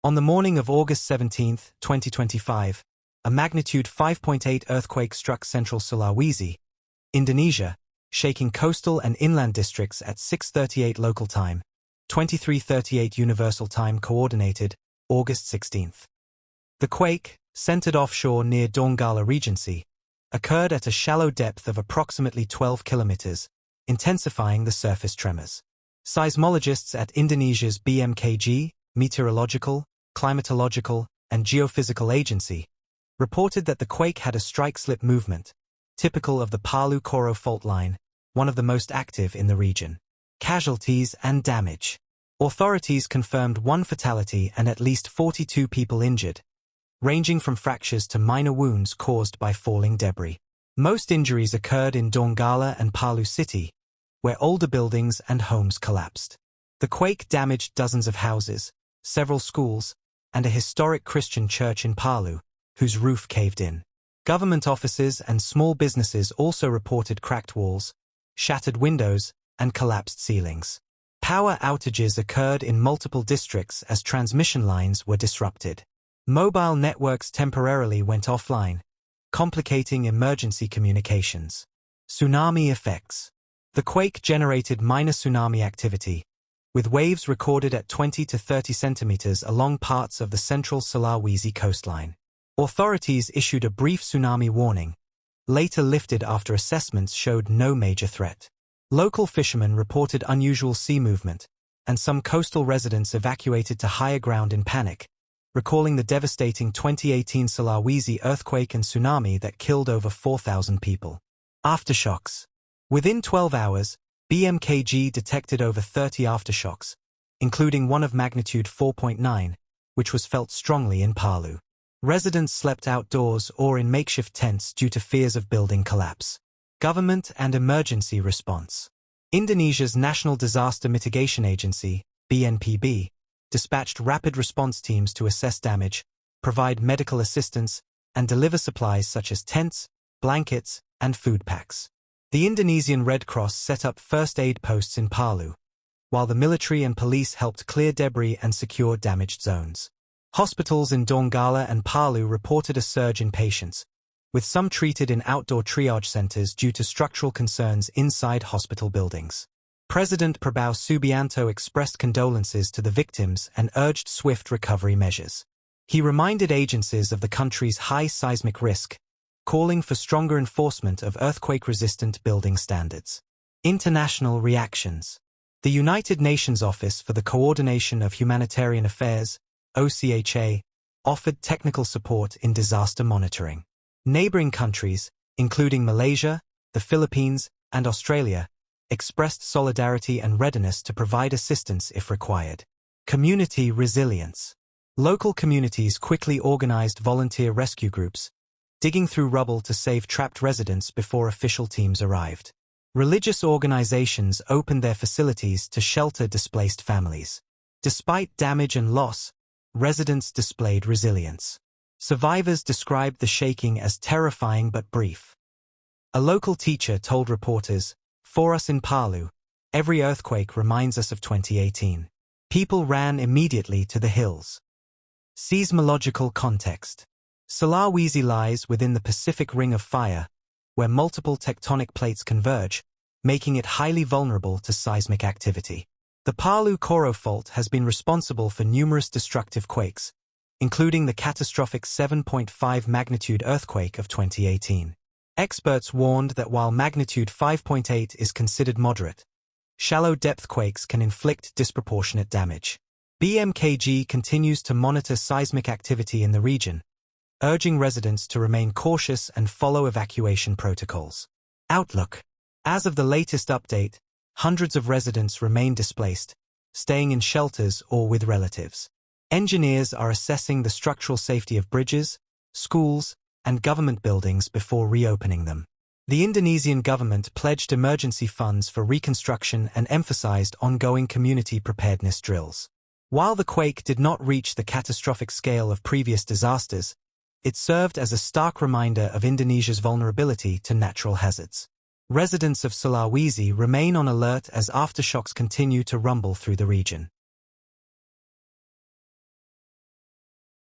On the morning of August 17, 2025, a magnitude 5.8 earthquake struck central Sulawesi, Indonesia, shaking coastal and inland districts at 6:38 local time, 23:38 Universal Time Coordinated, August 16. The quake, centered offshore near Donggala Regency, occurred at a shallow depth of approximately 12 kilometers, intensifying the surface tremors. Seismologists at Indonesia's BMKG, Meteorological, Climatological, and Geophysical Agency, reported that the quake had a strike-slip movement, typical of the Palu-Koro fault line, one of the most active in the region. Casualties and damage. Authorities confirmed 1 fatality and at least 42 people injured, ranging from fractures to minor wounds caused by falling debris. Most injuries occurred in Donggala and Palu City, where older buildings and homes collapsed. The quake damaged dozens of houses, several schools, and a historic Christian church in Palu, whose roof caved in. Government offices and small businesses also reported cracked walls, shattered windows, and collapsed ceilings. Power outages occurred in multiple districts as transmission lines were disrupted. Mobile networks temporarily went offline, complicating emergency communications. Tsunami effects. The quake generated minor tsunami activity, with waves recorded at 20 to 30 centimeters along parts of the central Sulawesi coastline. Authorities issued a brief tsunami warning, later lifted after assessments showed no major threat. Local fishermen reported unusual sea movement, and some coastal residents evacuated to higher ground in panic, recalling the devastating 2018 Sulawesi earthquake and tsunami that killed over 4,000 people. Aftershocks. Within 12 hours, BMKG detected over 30 aftershocks, including one of magnitude 4.9, which was felt strongly in Palu. Residents slept outdoors or in makeshift tents due to fears of building collapse. Government and emergency response. Indonesia's National Disaster Mitigation Agency, BNPB, dispatched rapid response teams to assess damage, provide medical assistance, and deliver supplies such as tents, blankets, and food packs. The Indonesian Red Cross set up first aid posts in Palu, while the military and police helped clear debris and secure damaged zones. Hospitals in Donggala and Palu reported a surge in patients, with some treated in outdoor triage centers due to structural concerns inside hospital buildings. President Prabowo Subianto expressed condolences to the victims and urged swift recovery measures. He reminded agencies of the country's high seismic risk, calling for stronger enforcement of earthquake-resistant building standards. International reactions. The United Nations Office for the Coordination of Humanitarian Affairs, OCHA, offered technical support in disaster monitoring. Neighboring countries, including Malaysia, the Philippines, and Australia, expressed solidarity and readiness to provide assistance if required. Community resilience. Local communities quickly organized volunteer rescue groups, digging through rubble to save trapped residents before official teams arrived. Religious organizations opened their facilities to shelter displaced families. Despite damage and loss, residents displayed resilience. Survivors described the shaking as terrifying but brief. A local teacher told reporters, "For us in Palu, every earthquake reminds us of 2018. People ran immediately to the hills." Seismological context. Sulawesi lies within the Pacific Ring of Fire, where multiple tectonic plates converge, making it highly vulnerable to seismic activity. The Palu-Koro fault has been responsible for numerous destructive quakes, including the catastrophic 7.5 magnitude earthquake of 2018. Experts warned that while magnitude 5.8 is considered moderate, shallow depth quakes can inflict disproportionate damage. BMKG continues to monitor seismic activity in the region, urging residents to remain cautious and follow evacuation protocols. Outlook. As of the latest update, hundreds of residents remain displaced, staying in shelters or with relatives. Engineers are assessing the structural safety of bridges, schools, and government buildings before reopening them. The Indonesian government pledged emergency funds for reconstruction and emphasized ongoing community preparedness drills. While the quake did not reach the catastrophic scale of previous disasters, it served as a stark reminder of Indonesia's vulnerability to natural hazards. Residents of Sulawesi remain on alert as aftershocks continue to rumble through the region.